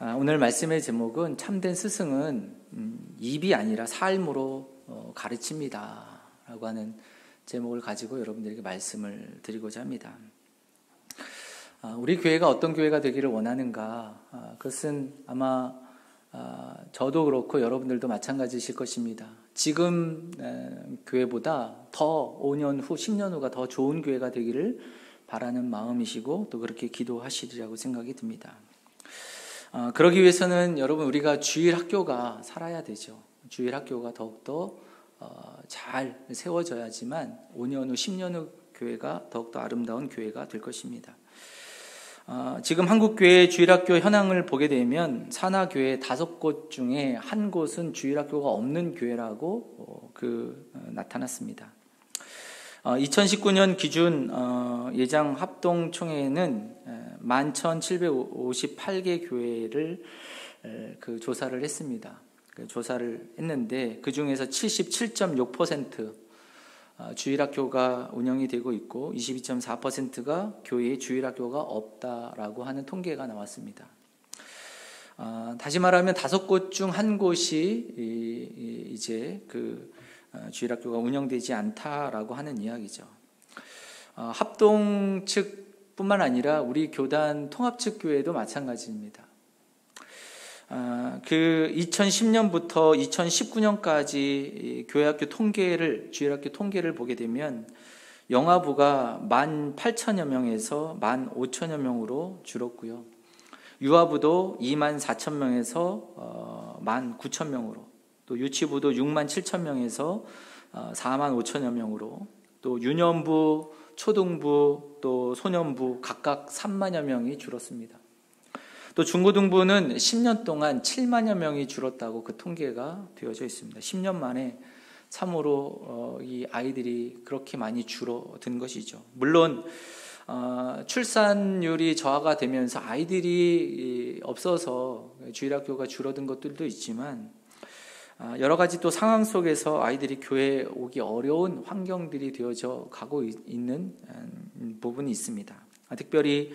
오늘 말씀의 제목은 참된 스승은 입이 아니라 삶으로 가르칩니다 라고 하는 제목을 가지고 여러분들에게 말씀을 드리고자 합니다. 우리 교회가 어떤 교회가 되기를 원하는가? 그것은 아마 저도 그렇고 여러분들도 마찬가지실 것입니다. 지금 교회보다 더 5년 후, 10년 후가 더 좋은 교회가 되기를 바라는 마음이시고 또 그렇게 기도하시리라고 생각이 듭니다. 그러기 위해서는 여러분 우리가 주일 학교가 살아야 되죠. 주일 학교가 더욱더 잘 세워져야지만 5년 후, 10년 후 교회가 더욱더 아름다운 교회가 될 것입니다. 지금 한국교회 주일학교 현황을 보게 되면 산하교회 5곳 중에 한 곳은 주일학교가 없는 교회라고 나타났습니다. 2019년 기준 예장 합동총회는 11,758개 교회를 조사를 했습니다. 조사를 했는데 그 중에서 77.6% 주일학교가 운영이 되고 있고 22.4%가 교회에 주일학교가 없다라고 하는 통계가 나왔습니다. 다시 말하면 5곳 중 한 곳이 이제 주일학교가 운영되지 않다라고 하는 이야기죠. 합동 측뿐만 아니라 우리 교단 통합 측 교회도 마찬가지입니다. 2010년부터 2019년까지 교회학교 통계를, 주일학교 통계를 보게 되면 영아부가 18,000여 명에서 15,000여 명으로 줄었고요. 유아부도 24,000명에서 19,000명으로, 또 유치부도 67,000명에서 45,000여 명으로, 또 유년부, 초등부, 또 소년부 각각 30,000여 명이 줄었습니다. 또 중고등부는 10년 동안 70,000여 명이 줄었다고 그 통계가 되어져 있습니다. 10년 만에 참으로 이 아이들이 그렇게 많이 줄어든 것이죠. 물론 출산율이 저하가 되면서 아이들이 없어서 주일학교가 줄어든 것들도 있지만 여러 가지 또 상황 속에서 아이들이 교회에 오기 어려운 환경들이 되어져 가고 있는 부분이 있습니다. 특별히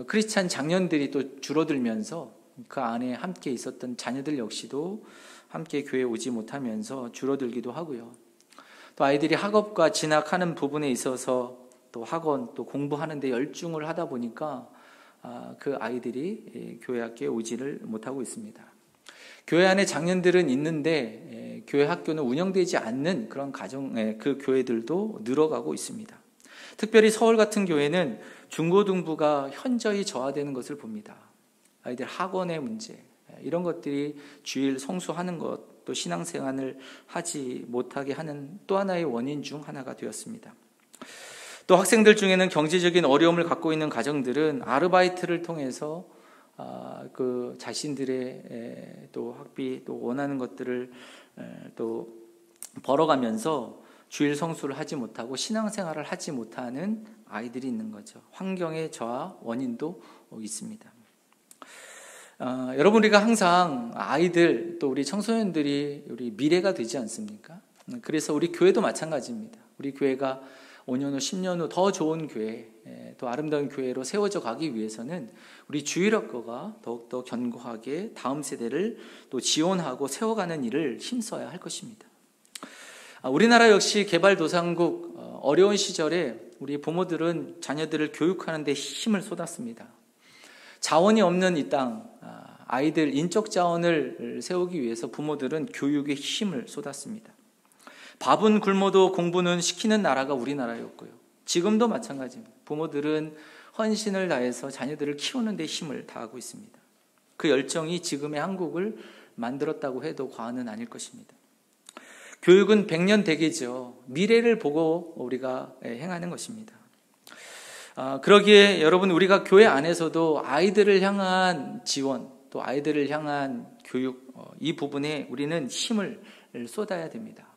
크리스찬 장년들이 또 줄어들면서 그 안에 함께 있었던 자녀들 역시도 함께 교회에 오지 못하면서 줄어들기도 하고요. 또 아이들이 학업과 진학하는 부분에 있어서 또 학원 또 공부하는 데 열중을 하다 보니까 그 아이들이 교회 학교에 오지를 못하고 있습니다. 교회 안에 장년들은 있는데 교회 학교는 운영되지 않는 그런 그 교회들도 늘어가고 있습니다. 특별히 서울 같은 교회는 중고등부가 현저히 저하되는 것을 봅니다. 아이들 학원의 문제, 이런 것들이 주일 성수하는 것, 또 신앙생활을 하지 못하게 하는 또 하나의 원인 중 하나가 되었습니다. 또 학생들 중에는 경제적인 어려움을 갖고 있는 가정들은 아르바이트를 통해서 그 자신들의 또 학비, 또 원하는 것들을 또 벌어가면서 주일 성수를 하지 못하고 신앙생활을 하지 못하는 아이들이 있는 거죠. 환경의 저하 원인도 있습니다. 여러분, 우리가 항상 아이들 또 우리 청소년들이 우리 미래가 되지 않습니까? 그래서 우리 교회도 마찬가지입니다. 우리 교회가 5년 후, 10년 후 더 좋은 교회, 또 아름다운 교회로 세워져 가기 위해서는 우리 주일학교가 더욱더 견고하게 다음 세대를 또 지원하고 세워가는 일을 힘써야 할 것입니다. 우리나라 역시 개발도상국, 어려운 시절에 우리 부모들은 자녀들을 교육하는 데 힘을 쏟았습니다. 자원이 없는 이 땅, 아이들 인적 자원을 세우기 위해서 부모들은 교육에 힘을 쏟았습니다. 밥은 굶어도 공부는 시키는 나라가 우리나라였고요. 지금도 마찬가지입니다. 부모들은 헌신을 다해서 자녀들을 키우는 데 힘을 다하고 있습니다. 그 열정이 지금의 한국을 만들었다고 해도 과언은 아닐 것입니다. 교육은 100년 대계죠. 미래를 보고 우리가 행하는 것입니다. 그러기에 여러분, 우리가 교회 안에서도 아이들을 향한 지원, 또 아이들을 향한 교육, 이 부분에 우리는 힘을 쏟아야 됩니다.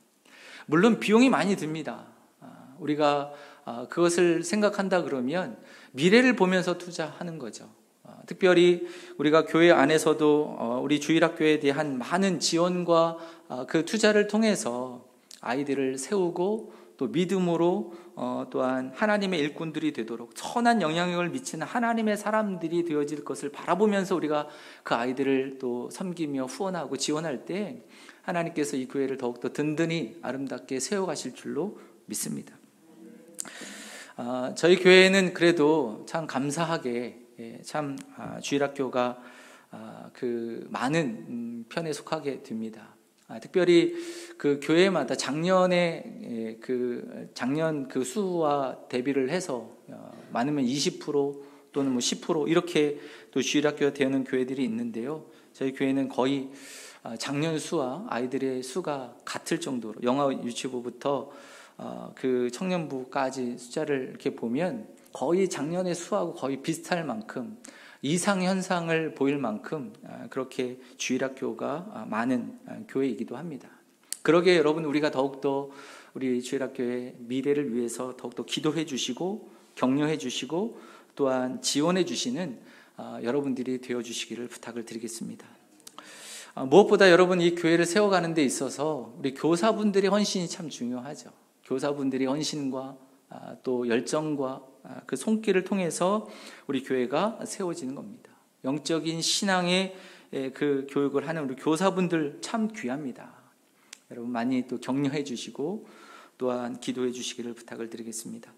물론 비용이 많이 듭니다. 우리가 그것을 생각한다 그러면 미래를 보면서 투자하는 거죠. 특별히 우리가 교회 안에서도 우리 주일학교에 대한 많은 지원과 그 투자를 통해서 아이들을 세우고 또 믿음으로 또한 하나님의 일꾼들이 되도록 선한 영향력을 미치는 하나님의 사람들이 되어질 것을 바라보면서 우리가 그 아이들을 또 섬기며 후원하고 지원할 때 하나님께서 이 교회를 더욱더 든든히 아름답게 세워가실 줄로 믿습니다. 저희 교회는 그래도 참 감사하게 참 주일학교가 그 많은 편에 속하게 됩니다. 특별히 그 교회마다 작년 그 수와 대비를 해서 많으면 20% 또는 뭐 10% 이렇게 또 주일학교가 되는 교회들이 있는데요. 저희 교회는 거의 작년 수와 아이들의 수가 같을 정도로 영아 유치부부터 그 청년부까지 숫자를 이렇게 보면 거의 작년의 수하고 거의 비슷할 만큼 이상 현상을 보일 만큼 그렇게 주일학교가 많은 교회이기도 합니다. 그러기에 여러분 우리가 더욱더 우리 주일학교의 미래를 위해서 더욱더 기도해 주시고 격려해 주시고 또한 지원해 주시는 여러분들이 되어 주시기를 부탁을 드리겠습니다. 무엇보다 여러분 이 교회를 세워가는 데 있어서 우리 교사분들의 헌신이 참 중요하죠. 교사분들의 헌신과 또 열정과 그 손길을 통해서 우리 교회가 세워지는 겁니다. 영적인 신앙의 그 교육을 하는 우리 교사분들 참 귀합니다. 여러분 많이 또 격려해 주시고 또한 기도해 주시기를 부탁을 드리겠습니다.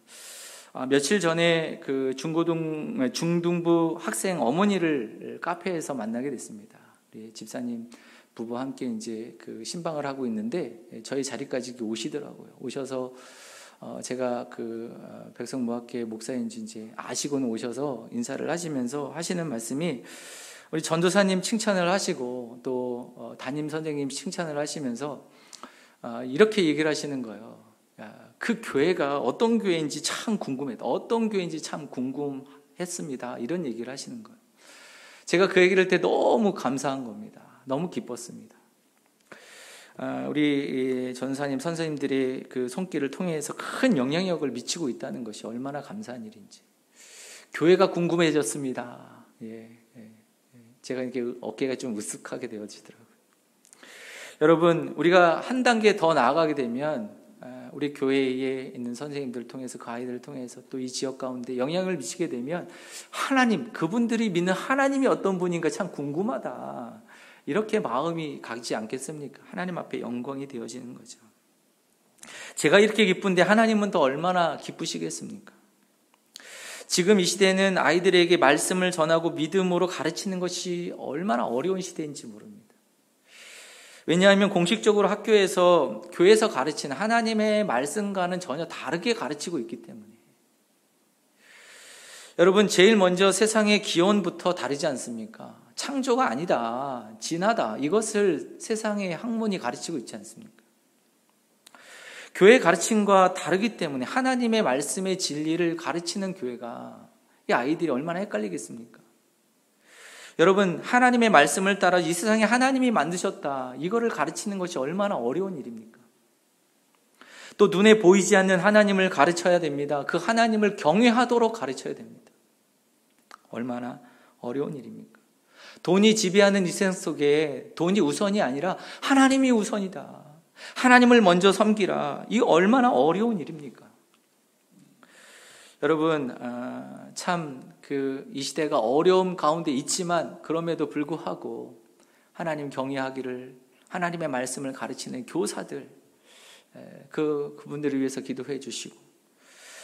며칠 전에 그 중등부 학생 어머니를 카페에서 만나게 됐습니다. 우리 집사님 부부와 함께 이제 그 신방을 하고 있는데 저희 자리까지 오시더라고요. 오셔서 제가 그 백성무학회 목사인지 이제 아시고는 오셔서 인사를 하시면서 하시는 말씀이 우리 전도사님 칭찬을 하시고 또 담임 선생님 칭찬을 하시면서 이렇게 얘기를 하시는 거예요. 그 교회가 어떤 교회인지 참 궁금했다. 어떤 교회인지 참 궁금했습니다. 이런 얘기를 하시는 거예요. 제가 그 얘기를 할 때 너무 감사한 겁니다. 너무 기뻤습니다. 우리 전사님, 선생님들의 그 손길을 통해서 큰 영향력을 미치고 있다는 것이 얼마나 감사한 일인지. 교회가 궁금해졌습니다. 제가 이렇게 어깨가 좀 으쓱하게 되어지더라고요. 여러분, 우리가 한 단계 더 나아가게 되면 우리 교회에 있는 선생님들을 통해서 그 아이들을 통해서 또 이 지역 가운데 영향을 미치게 되면 하나님, 그분들이 믿는 하나님이 어떤 분인가 참 궁금하다. 이렇게 마음이 가지 않겠습니까? 하나님 앞에 영광이 되어지는 거죠. 제가 이렇게 기쁜데 하나님은 더 얼마나 기쁘시겠습니까? 지금 이 시대는 아이들에게 말씀을 전하고 믿음으로 가르치는 것이 얼마나 어려운 시대인지 모릅니다. 왜냐하면 공식적으로 학교에서 교회에서 가르치는 하나님의 말씀과는 전혀 다르게 가르치고 있기 때문에. 여러분, 제일 먼저 세상의 기원부터 다르지 않습니까? 창조가 아니다, 진화다, 이것을 세상의 학문이 가르치고 있지 않습니까? 교회의 가르침과 다르기 때문에 하나님의 말씀의 진리를 가르치는 교회가 이 아이들이 얼마나 헷갈리겠습니까? 여러분, 하나님의 말씀을 따라 이 세상에 하나님이 만드셨다, 이거를 가르치는 것이 얼마나 어려운 일입니까? 또 눈에 보이지 않는 하나님을 가르쳐야 됩니다. 그 하나님을 경외하도록 가르쳐야 됩니다. 얼마나 어려운 일입니까? 돈이 지배하는 이 세상 속에 돈이 우선이 아니라 하나님이 우선이다. 하나님을 먼저 섬기라. 이 얼마나 어려운 일입니까? 여러분, 참 이 시대가 어려움 가운데 있지만 그럼에도 불구하고 하나님 경외하기를, 하나님의 말씀을 가르치는 교사들, 그분들을 위해서 기도해 주시고,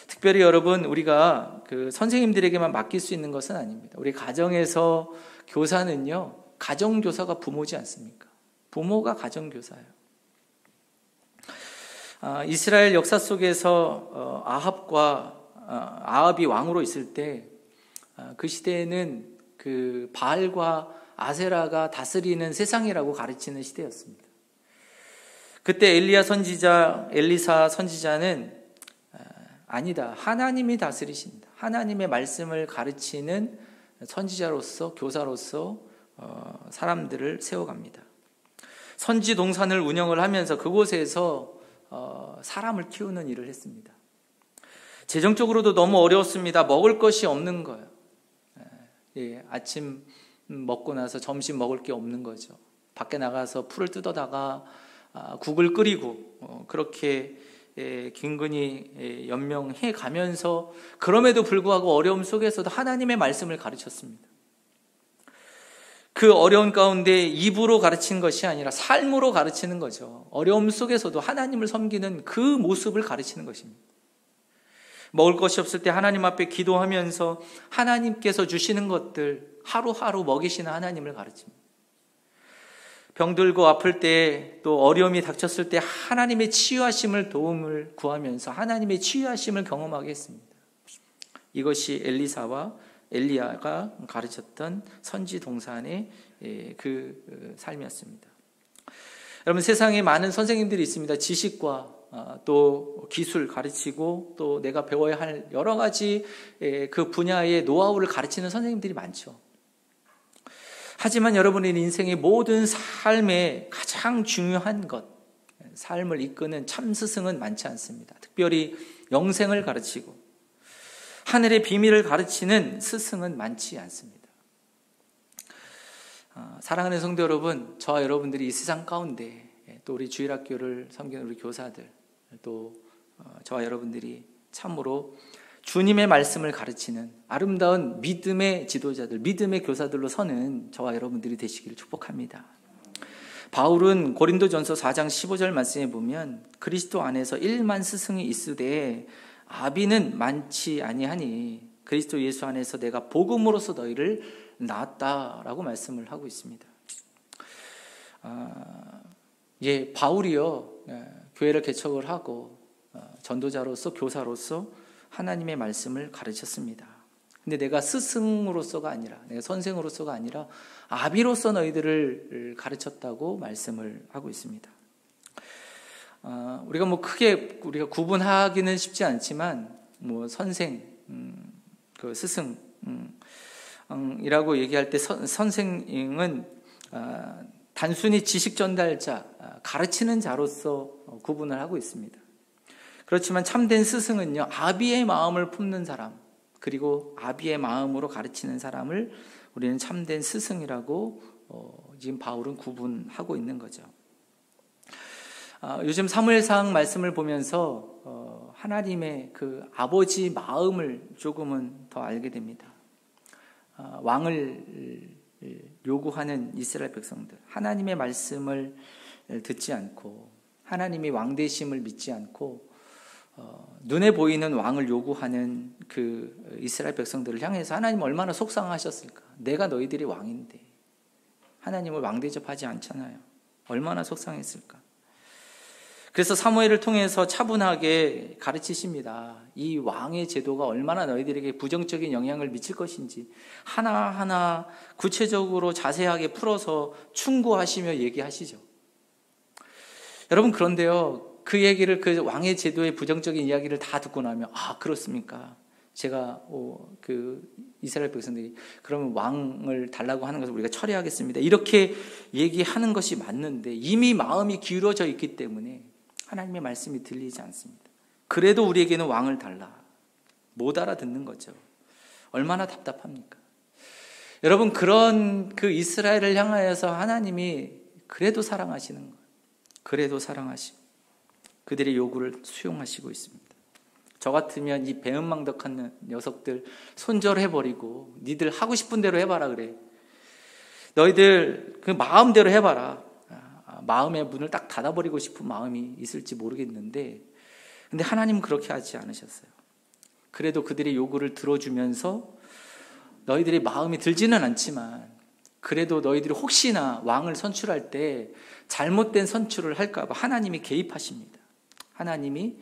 특별히 여러분, 우리가 그 선생님들에게만 맡길 수 있는 것은 아닙니다. 우리 가정에서 교사는요, 가정교사가 부모지 않습니까? 부모가 가정교사예요. 이스라엘 역사 속에서 아합이 왕으로 있을 때 그 시대에는 그 바알과 아세라가 다스리는 세상이라고 가르치는 시대였습니다. 그때 엘리사 선지자는 아니다, 하나님이 다스리신다, 하나님의 말씀을 가르치는 선지자로서, 교사로서 사람들을 세워갑니다. 선지 동산을 운영을 하면서 그곳에서 사람을 키우는 일을 했습니다. 재정적으로도 너무 어려웠습니다. 먹을 것이 없는 거예요. 아침 먹고 나서 점심 먹을 게 없는 거죠. 밖에 나가서 풀을 뜯어다가 국을 끓이고 그렇게 근근히 연명해 가면서 그럼에도 불구하고 어려움 속에서도 하나님의 말씀을 가르쳤습니다. 그 어려운 가운데 입으로 가르치는 것이 아니라 삶으로 가르치는 거죠. 어려움 속에서도 하나님을 섬기는 그 모습을 가르치는 것입니다. 먹을 것이 없을 때 하나님 앞에 기도하면서 하나님께서 주시는 것들 하루하루 먹이시는 하나님을 가르칩니다. 병들고 아플 때 또 어려움이 닥쳤을 때 하나님의 치유하심을 도움을 구하면서 하나님의 치유하심을 경험하게 했습니다. 이것이 엘리사와 엘리야가 가르쳤던 선지 동산의 그 삶이었습니다. 여러분, 세상에 많은 선생님들이 있습니다. 지식과 또 기술 가르치고 또 내가 배워야 할 여러 가지 그 분야의 노하우를 가르치는 선생님들이 많죠. 하지만 여러분의 인생의 모든 삶에 가장 중요한 것, 삶을 이끄는 참 스승은 많지 않습니다. 특별히 영생을 가르치고 하늘의 비밀을 가르치는 스승은 많지 않습니다. 사랑하는 성도 여러분, 저와 여러분들이 이 세상 가운데 또 우리 주일학교를 섬기는 우리 교사들, 또 저와 여러분들이 참으로 주님의 말씀을 가르치는 아름다운 믿음의 지도자들, 믿음의 교사들로 서는 저와 여러분들이 되시기를 축복합니다. 바울은 고린도전서 4장 15절 말씀에 보면 그리스도 안에서 1만 스승이 있으되 아비는 많지 아니하니 그리스도 예수 안에서 내가 복음으로서 너희를 낳았다라고 말씀을 하고 있습니다. 바울이요, 교회를 개척을 하고 전도자로서 교사로서 하나님의 말씀을 가르쳤습니다. 근데 내가 스승으로서가 아니라, 내가 선생으로서가 아니라 아비로서 너희들을 가르쳤다고 말씀을 하고 있습니다. 우리가 크게 우리가 구분하기는 쉽지 않지만 선생, 그 스승 이라고 얘기할 때 선생은 단순히 지식 전달자, 가르치는 자로서 구분을 하고 있습니다. 그렇지만 참된 스승은요, 아비의 마음을 품는 사람, 그리고 아비의 마음으로 가르치는 사람을 우리는 참된 스승이라고 지금 바울은 구분하고 있는 거죠. 요즘 사무엘상 말씀을 보면서 하나님의 그 아버지 마음을 조금은 더 알게 됩니다. 왕을 요구하는 이스라엘 백성들, 하나님의 말씀을 듣지 않고 하나님이 왕 되심을 믿지 않고 눈에 보이는 왕을 요구하는 그 이스라엘 백성들을 향해서 하나님 얼마나 속상하셨을까. 내가 너희들이 왕인데 하나님을 왕 대접하지 않잖아요. 얼마나 속상했을까. 그래서 사무엘을 통해서 차분하게 가르치십니다. 이 왕의 제도가 얼마나 너희들에게 부정적인 영향을 미칠 것인지 하나하나 구체적으로 자세하게 풀어서 충고하시며 얘기하시죠. 여러분, 그런데요, 그 얘기를, 그 왕의 제도의 부정적인 이야기를 다 듣고 나면, 그렇습니까? 제가 그 이스라엘 백성들이 그러면 왕을 달라고 하는 것을 우리가 처리하겠습니다, 이렇게 얘기하는 것이 맞는데 이미 마음이 기울어져 있기 때문에 하나님의 말씀이 들리지 않습니다. 그래도 우리에게는 왕을 달라, 못 알아듣는 거죠. 얼마나 답답합니까? 여러분, 그런 그 이스라엘을 향하여서 하나님이 그래도 사랑하시는 거예요. 그래도 사랑하시고 그들의 요구를 수용하시고 있습니다. 저 같으면 이 배은망덕한 녀석들 손절해버리고 니들 하고 싶은 대로 해봐라 그래. 너희들 그 마음대로 해봐라. 마음의 문을 딱 닫아버리고 싶은 마음이 있을지 모르겠는데, 근데 하나님은 그렇게 하지 않으셨어요. 그래도 그들의 요구를 들어주면서 너희들의 마음이 들지는 않지만 그래도 너희들이 혹시나 왕을 선출할 때 잘못된 선출을 할까 봐 하나님이 개입하십니다. 하나님이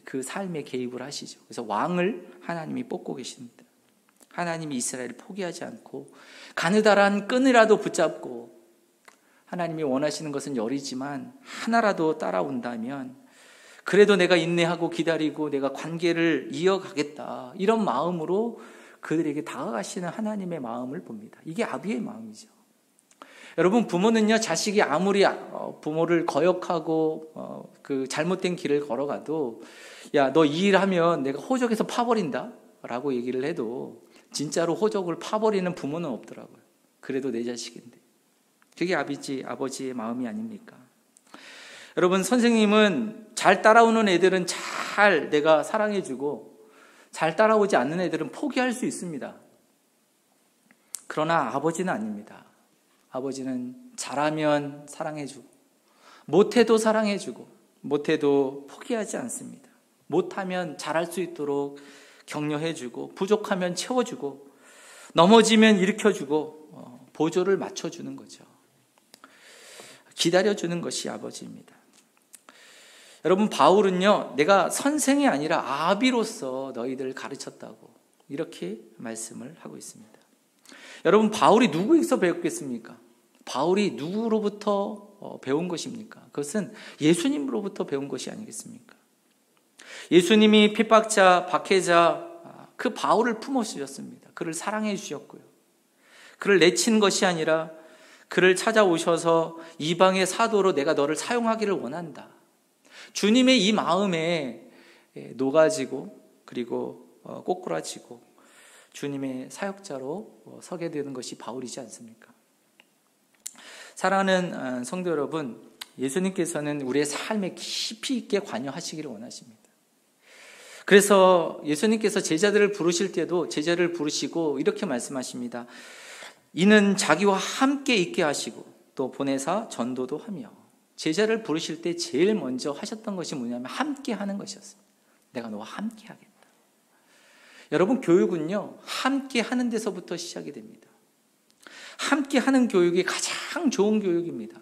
그 삶에 개입을 하시죠. 그래서 왕을 하나님이 뽑고 계십니다. 하나님이 이스라엘을 포기하지 않고 가느다란 끈이라도 붙잡고, 하나님이 원하시는 것은 열이지만 하나라도 따라온다면 그래도 내가 인내하고 기다리고 내가 관계를 이어가겠다, 이런 마음으로 그들에게 다가가시는 하나님의 마음을 봅니다. 이게 아비의 마음이죠. 여러분, 부모는요, 자식이 아무리 부모를 거역하고 그 잘못된 길을 걸어가도, 야, 너 이 일하면 내가 호적에서 파버린다 라고 얘기를 해도 진짜로 호적을 파버리는 부모는 없더라고요. 그래도 내 자식인데. 그게 아버지의 마음이 아닙니까? 여러분, 선생님은 잘 따라오는 애들은 잘 내가 사랑해주고 잘 따라오지 않는 애들은 포기할 수 있습니다. 그러나 아버지는 아닙니다. 아버지는 잘하면 사랑해주고 못해도 사랑해주고 못해도 포기하지 않습니다. 못하면 잘할 수 있도록 격려해주고 부족하면 채워주고 넘어지면 일으켜주고 보조를 맞춰주는 거죠. 기다려주는 것이 아버지입니다. 여러분, 바울은요, 내가 선생이 아니라 아비로서 너희들을 가르쳤다고 이렇게 말씀을 하고 있습니다. 여러분, 바울이 누구에게서 배웠겠습니까? 바울이 누구로부터 배운 것입니까? 그것은 예수님으로부터 배운 것이 아니겠습니까? 예수님이 핍박자, 박해자 그 바울을 품어주셨습니다. 그를 사랑해 주셨고요. 그를 내친 것이 아니라 그를 찾아오셔서 이방의 사도로 내가 너를 사용하기를 원한다. 주님의 이 마음에 녹아지고 그리고 꼬꾸라지고 주님의 사역자로 서게 되는 것이 바울이지 않습니까? 사랑하는 성도 여러분, 예수님께서는 우리의 삶에 깊이 있게 관여하시기를 원하십니다. 그래서 예수님께서 제자들을 부르실 때도 제자를 부르시고 이렇게 말씀하십니다. 이는 자기와 함께 있게 하시고 또 보내사 전도도 하며. 제자를 부르실 때 제일 먼저 하셨던 것이 뭐냐면 함께 하는 것이었어요. 내가 너와 함께 하겠다. 여러분, 교육은요, 함께 하는 데서부터 시작이 됩니다. 함께 하는 교육이 가장 좋은 교육입니다.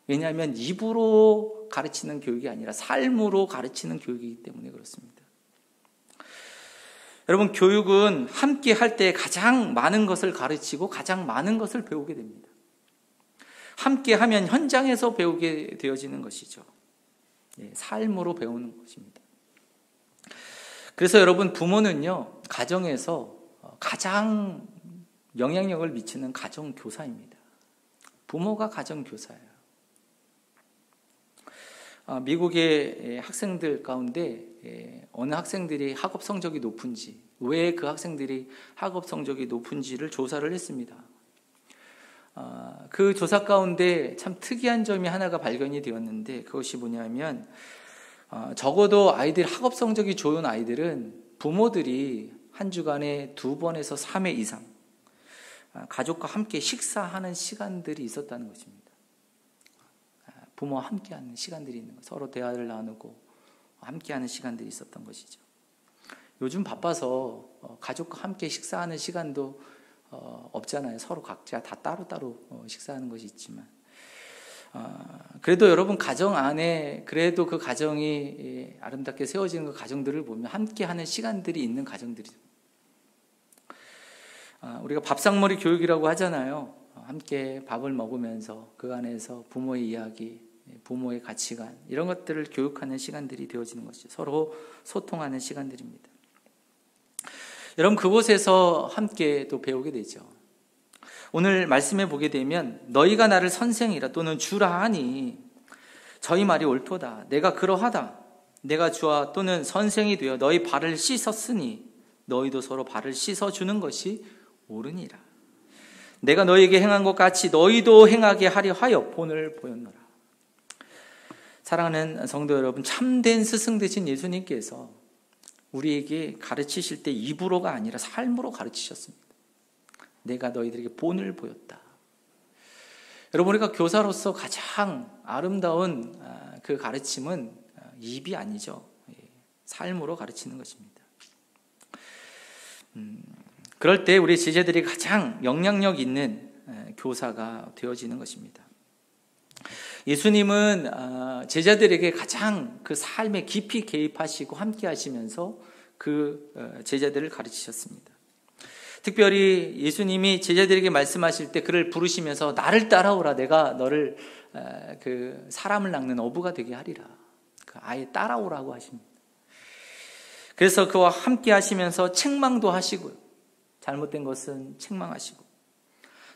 왜냐하면 입으로 가르치는 교육이 아니라 삶으로 가르치는 교육이기 때문에 그렇습니다. 여러분, 교육은 함께 할 때 가장 많은 것을 가르치고 가장 많은 것을 배우게 됩니다. 함께 하면 현장에서 배우게 되어지는 것이죠. 삶으로 배우는 것입니다. 그래서 여러분, 부모는요, 가정에서 가장 영향력을 미치는 가정교사입니다. 부모가 가정교사예요. 미국의 학생들 가운데 어느 학생들이 학업 성적이 높은지, 왜 그 학생들이 학업 성적이 높은지를 조사를 했습니다. 그 조사 가운데 참 특이한 점이 하나가 발견이 되었는데, 그것이 뭐냐면 적어도 아이들 학업 성적이 좋은 아이들은 부모들이 한 주간에 2번에서 3회 이상 가족과 함께 식사하는 시간들이 있었다는 것입니다. 부모와 함께하는 시간들이 있는 것, 서로 대화를 나누고 함께하는 시간들이 있었던 것이죠. 요즘 바빠서 가족과 함께 식사하는 시간도 없잖아요. 서로 각자 다 따로따로 식사하는 것이 있지만, 그래도 여러분, 가정 안에 그래도 그 가정이 아름답게 세워지는 그 가정들을 보면 함께하는 시간들이 있는 가정들이죠. 우리가 밥상머리 교육이라고 하잖아요. 함께 밥을 먹으면서 그 안에서 부모의 이야기, 부모의 가치관, 이런 것들을 교육하는 시간들이 되어지는 것이죠. 서로 소통하는 시간들입니다. 여러분, 그곳에서 함께 또 배우게 되죠. 오늘 말씀에 보게 되면 너희가 나를 선생이라 또는 주라 하니 저희 말이 옳도다. 내가 그러하다. 내가 주와 또는 선생이 되어 너희 발을 씻었으니 너희도 서로 발을 씻어주는 것이 옳으니라. 내가 너희에게 행한 것 같이 너희도 행하게 하려 하여 본을 보였노라. 사랑하는 성도 여러분, 참된 스승 되신 예수님께서 우리에게 가르치실 때 입으로가 아니라 삶으로 가르치셨습니다. 내가 너희들에게 본을 보였다. 여러분, 우리가 교사로서 가장 아름다운 그 가르침은 입이 아니죠. 삶으로 가르치는 것입니다. 그럴 때 우리 제자들이 가장 영향력 있는 교사가 되어지는 것입니다. 예수님은 제자들에게 가장 그 삶에 깊이 개입하시고 함께 하시면서 그 제자들을 가르치셨습니다. 특별히 예수님이 제자들에게 말씀하실 때 그를 부르시면서 나를 따라오라. 내가 너를 그 사람을 낚는 어부가 되게 하리라. 아예 따라오라고 하십니다. 그래서 그와 함께 하시면서 책망도 하시고요. 잘못된 것은 책망하시고,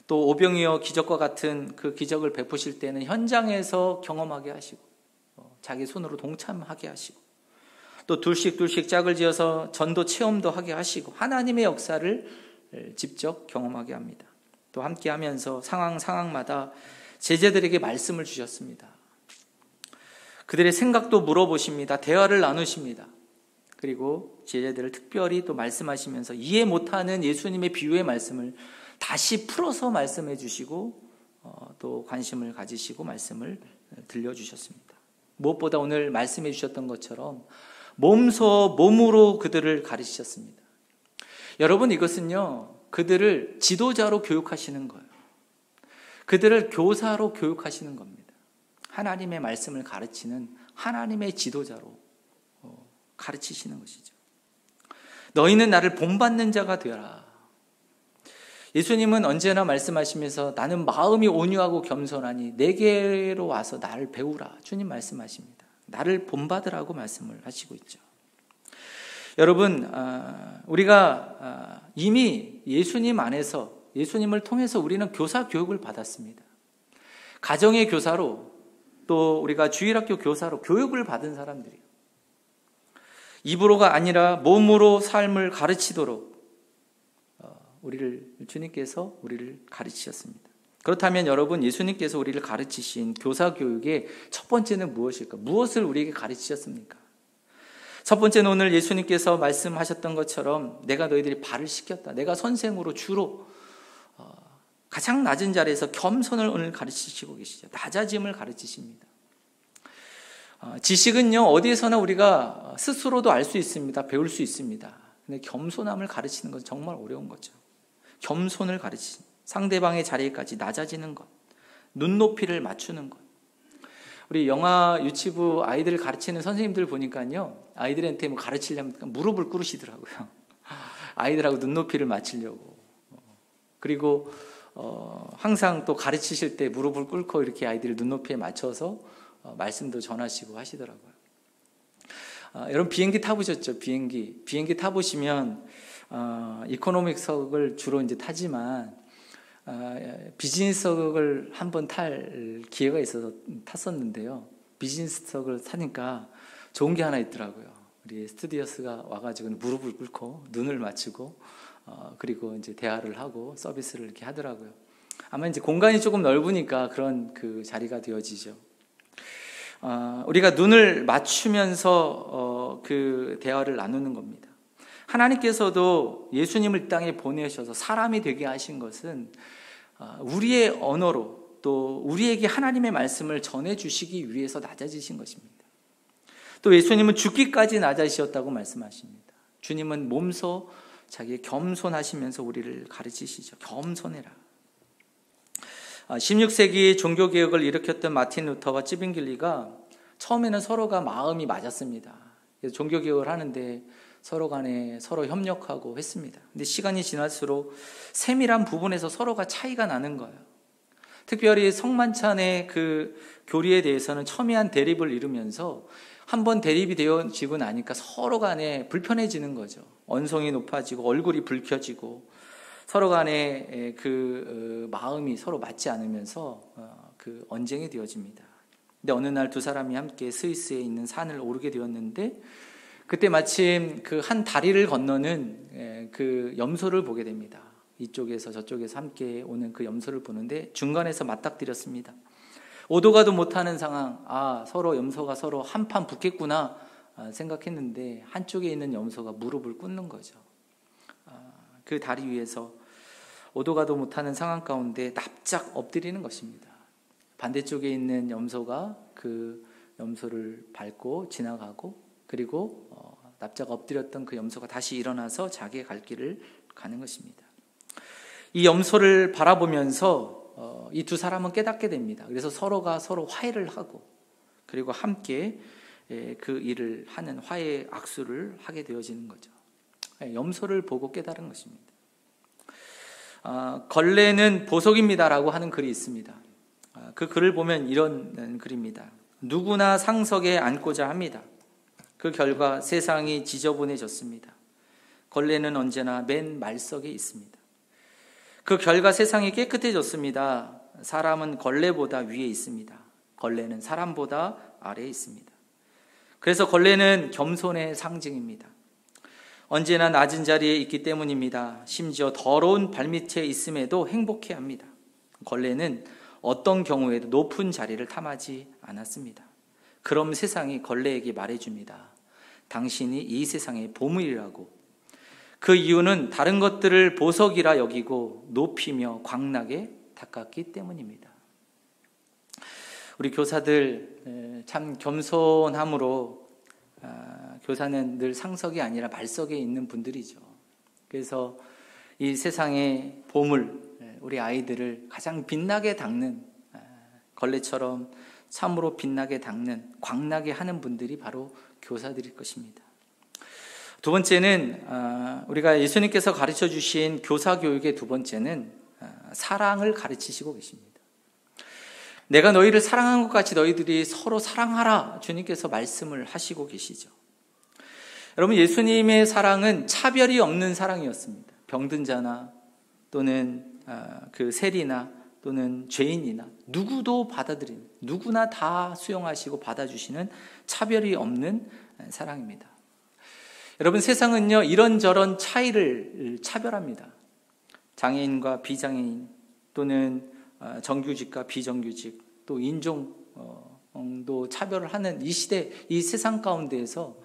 또 오병이어 기적과 같은 그 기적을 베푸실 때는 현장에서 경험하게 하시고 자기 손으로 동참하게 하시고, 또 둘씩 짝을 지어서 전도 체험도 하게 하시고 하나님의 역사를 직접 경험하게 합니다. 또 함께 하면서 상황마다 제자들에게 말씀을 주셨습니다. 그들의 생각도 물어보십니다. 대화를 나누십니다. 그리고 제자들을 특별히 또 말씀하시면서 이해 못하는 예수님의 비유의 말씀을 다시 풀어서 말씀해 주시고 또 관심을 가지시고 말씀을 들려주셨습니다. 무엇보다 오늘 말씀해 주셨던 것처럼 몸으로 그들을 가르치셨습니다. 여러분, 이것은요, 그들을 지도자로 교육하시는 거예요. 그들을 교사로 교육하시는 겁니다. 하나님의 말씀을 가르치는 하나님의 지도자로 가르치시는 것이죠. 너희는 나를 본받는 자가 되어라. 예수님은 언제나 말씀하시면서 나는 마음이 온유하고 겸손하니 내게로 와서 나를 배우라. 주님 말씀하십니다. 나를 본받으라고 말씀을 하시고 있죠. 여러분, 우리가 이미 예수님 안에서, 예수님을 통해서 우리는 교사 교육을 받았습니다. 가정의 교사로, 또 우리가 주일학교 교사로 교육을 받은 사람들이에요. 입으로가 아니라 몸으로 삶을 가르치도록 주님께서 우리를 가르치셨습니다. 그렇다면 여러분, 예수님께서 우리를 가르치신 교사 교육의 첫 번째는 무엇일까? 무엇을 우리에게 가르치셨습니까? 첫 번째는 오늘 예수님께서 말씀하셨던 것처럼 내가 너희들이 발을 씻겼다. 내가 선생으로 주로 가장 낮은 자리에서 겸손을 오늘 가르치시고 계시죠. 낮아짐을 가르치십니다. 지식은요, 어디에서나 우리가 스스로도 알 수 있습니다. 배울 수 있습니다. 근데 겸손함을 가르치는 건 정말 어려운 거죠. 겸손을 가르치는, 상대방의 자리까지 낮아지는 것, 눈높이를 맞추는 것. 우리 영아 유치부 아이들을 가르치는 선생님들 보니까요, 아이들한테 뭐 가르치려면 무릎을 꿇으시더라고요. 아이들하고 눈높이를 맞추려고. 그리고 항상 또 가르치실 때 무릎을 꿇고 이렇게 아이들 눈높이에 맞춰서 말씀도 전하시고 하시더라고요. 여러분, 비행기 타보셨죠? 비행기 타보시면 이코노믹석을 주로 이제 타지만 비즈니스석을 한번 탈 기회가 있어서 탔었는데요. 비즈니스석을 타니까 좋은 게 하나 있더라고요. 우리 스튜디오스가 와가지고 무릎을 꿇고 눈을 맞추고 그리고 이제 대화를 하고 서비스를 이렇게 하더라고요. 아마 이제 공간이 조금 넓으니까 그런 그 자리가 되어지죠. 우리가 눈을 맞추면서 그 대화를 나누는 겁니다. 하나님께서도 예수님을 이 땅에 보내셔서 사람이 되게 하신 것은 우리의 언어로 또 우리에게 하나님의 말씀을 전해주시기 위해서 낮아지신 것입니다. 또 예수님은 죽기까지 낮아지셨다고 말씀하십니다. 주님은 몸소 자기 겸손하시면서 우리를 가르치시죠. 겸손해라. 16세기 종교개혁을 일으켰던 마틴 루터와 찌빙길리가 처음에는 서로가 마음이 맞았습니다. 그래서 종교개혁을 하는데 서로 간에 서로 협력하고 했습니다. 근데 시간이 지날수록 세밀한 부분에서 서로가 차이가 나는 거예요. 특별히 성만찬의 그 교리에 대해서는 첨예한 대립을 이루면서 한번 대립이 되어지고 나니까 서로 간에 불편해지는 거죠. 언성이 높아지고 얼굴이 붉혀지고 서로 간에 그 마음이 서로 맞지 않으면서 그 언쟁이 되어집니다. 근데 어느 날 두 사람이 함께 스위스에 있는 산을 오르게 되었는데 그때 마침 그 한 다리를 건너는 그 염소를 보게 됩니다. 이쪽에서 저쪽에서 함께 오는 그 염소를 보는데 중간에서 맞닥뜨렸습니다. 오도 가도 못하는 상황, 서로 염소가 서로 한판 붙겠구나 생각했는데 한쪽에 있는 염소가 무릎을 꿇는 거죠. 그 다리 위에서 오도 가도 못하는 상황 가운데 납작 엎드리는 것입니다. 반대쪽에 있는 염소가 그 염소를 밟고 지나가고 그리고 납작 엎드렸던 그 염소가 다시 일어나서 자기의 갈 길을 가는 것입니다. 이 염소를 바라보면서 이 두 사람은 깨닫게 됩니다. 그래서 서로가 서로 화해를 하고 그리고 함께 그 일을 하는 화해 악수를 하게 되어지는 거죠. 염소를 보고 깨달은 것입니다. 걸레는 보석입니다라고 하는 글이 있습니다. 그 글을 보면 이런 글입니다. 누구나 상석에 앉고자 합니다. 그 결과 세상이 지저분해졌습니다. 걸레는 언제나 맨 말석에 있습니다. 그 결과 세상이 깨끗해졌습니다. 사람은 걸레보다 위에 있습니다. 걸레는 사람보다 아래에 있습니다. 그래서 걸레는 겸손의 상징입니다. 언제나 낮은 자리에 있기 때문입니다. 심지어 더러운 발밑에 있음에도 행복해합니다. 걸레는 어떤 경우에도 높은 자리를 탐하지 않았습니다. 그럼 세상이 걸레에게 말해줍니다. 당신이 이 세상의 보물이라고. 그 이유는 다른 것들을 보석이라 여기고 높이며 광나게 닦았기 때문입니다. 우리 교사들 참 겸손함으로, 교사는 늘 상석이 아니라 말석에 있는 분들이죠. 그래서 이 세상의 보물, 우리 아이들을 가장 빛나게 닦는, 걸레처럼 참으로 빛나게 닦는, 광나게 하는 분들이 바로 교사들일 것입니다. 두 번째는, 우리가 예수님께서 가르쳐 주신 교사 교육의 두 번째는 사랑을 가르치시고 계십니다. 내가 너희를 사랑한 것 같이 너희들이 서로 사랑하라, 주님께서 말씀을 하시고 계시죠. 여러분, 예수님의 사랑은 차별이 없는 사랑이었습니다. 병든 자나 또는 그 세리나 또는 죄인이나 누구도 받아들이는, 누구나 다 수용하시고 받아주시는 차별이 없는 사랑입니다. 여러분, 세상은요 이런저런 차이를 차별합니다. 장애인과 비장애인, 또는 정규직과 비정규직, 또 인종도 차별을 하는 이 시대, 이 세상 가운데에서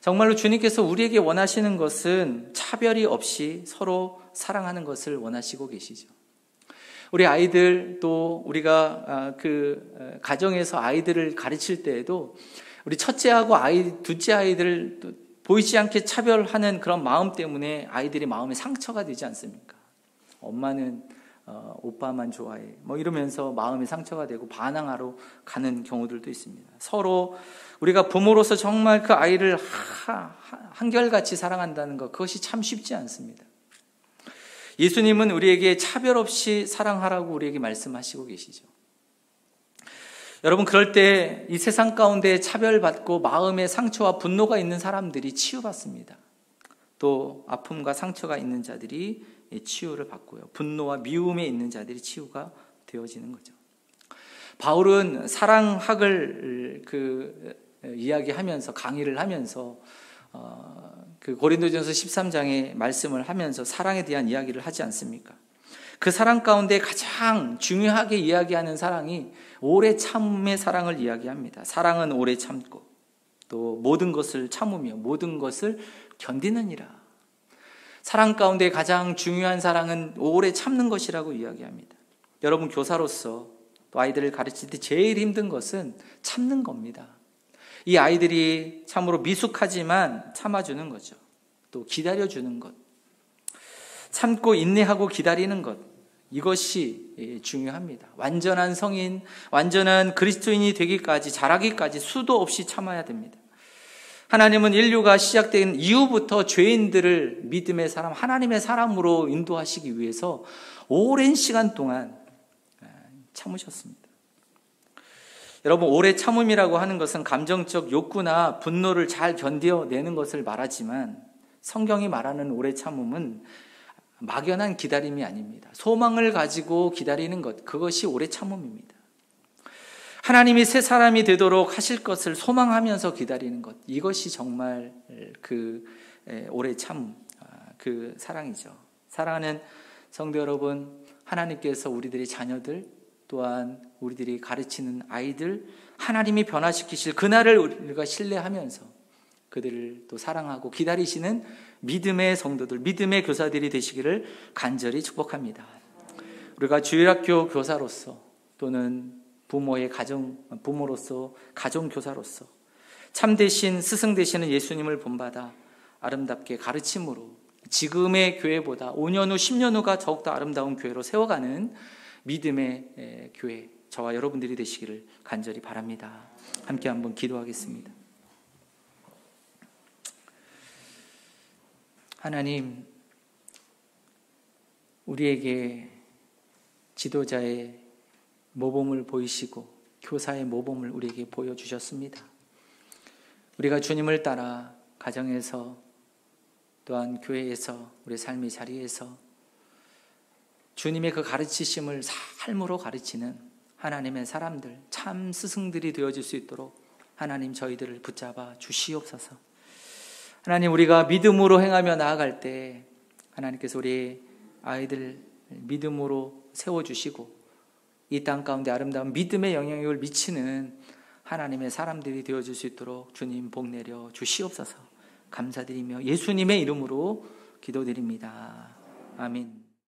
정말로 주님께서 우리에게 원하시는 것은 차별이 없이 서로 사랑하는 것을 원하시고 계시죠. 우리 아이들, 또 우리가 그 가정에서 아이들을 가르칠 때에도 우리 첫째하고 둘째 아이들을 보이지 않게 차별하는 그런 마음 때문에 아이들의 마음에 상처가 되지 않습니까? 엄마는 오빠만 좋아해, 이러면서 마음에 상처가 되고 반항하러 가는 경우들도 있습니다. 서로 우리가 부모로서 정말 그 아이를 한결같이 사랑한다는 것, 그것이 참 쉽지 않습니다. 예수님은 우리에게 차별 없이 사랑하라고 우리에게 말씀하시고 계시죠. 여러분, 그럴 때 이 세상 가운데 차별받고 마음에 상처와 분노가 있는 사람들이 치유받습니다. 또 아픔과 상처가 있는 자들이 치유를 받고요, 분노와 미움에 있는 자들이 치유가 되어지는 거죠. 바울은 사랑학을 이야기하면서, 강의를 하면서 그 고린도전서 13장의 말씀을 하면서 사랑에 대한 이야기를 하지 않습니까? 그 사랑 가운데 가장 중요하게 이야기하는 사랑이 오래 참음의 사랑을 이야기합니다. 사랑은 오래 참고 또 모든 것을 참으며 모든 것을 견디느니라. 사랑 가운데 가장 중요한 사랑은 오래 참는 것이라고 이야기합니다. 여러분, 교사로서 또 아이들을 가르칠 때 제일 힘든 것은 참는 겁니다. 이 아이들이 참으로 미숙하지만 참아주는 거죠. 또 기다려주는 것, 참고 인내하고 기다리는 것, 이것이 중요합니다. 완전한 성인, 완전한 그리스도인이 되기까지, 자라기까지 수도 없이 참아야 됩니다. 하나님은 인류가 시작된 이후부터 죄인들을 믿음의 사람, 하나님의 사람으로 인도하시기 위해서 오랜 시간 동안 참으셨습니다. 여러분, 오래 참음이라고 하는 것은 감정적 욕구나 분노를 잘 견뎌내는 것을 말하지만, 성경이 말하는 오래 참음은 막연한 기다림이 아닙니다. 소망을 가지고 기다리는 것, 그것이 오래 참음입니다. 하나님이 새 사람이 되도록 하실 것을 소망하면서 기다리는 것, 이것이 정말 그 오래 참음, 그 사랑이죠. 사랑하는 성도 여러분, 하나님께서 우리들의 자녀들, 또한 우리들이 가르치는 아이들, 하나님이 변화시키실 그날을 우리가 신뢰하면서 그들을 또 사랑하고 기다리시는 믿음의 성도들, 믿음의 교사들이 되시기를 간절히 축복합니다. 우리가 주일학교 교사로서, 또는 부모로서, 가정교사로서 참되신 스승 되시는 예수님을 본받아 아름답게 가르침으로 지금의 교회보다 5년 후, 10년 후가 더욱더 아름다운 교회로 세워가는 믿음의 교회, 저와 여러분들이 되시기를 간절히 바랍니다. 함께 한번 기도하겠습니다. 하나님, 우리에게 지도자의 모범을 보이시고 교사의 모범을 우리에게 보여주셨습니다. 우리가 주님을 따라 가정에서, 또한 교회에서, 우리 삶의 자리에서 주님의 그 가르치심을 삶으로 가르치는 하나님의 사람들, 참 스승들이 되어질 수 있도록 하나님, 저희들을 붙잡아 주시옵소서. 하나님, 우리가 믿음으로 행하며 나아갈 때 하나님께서 우리 아이들 믿음으로 세워주시고 이 땅 가운데 아름다운 믿음의 영향력을 미치는 하나님의 사람들이 되어줄 수 있도록 주님 복 내려 주시옵소서. 감사드리며 예수님의 이름으로 기도드립니다. 아멘.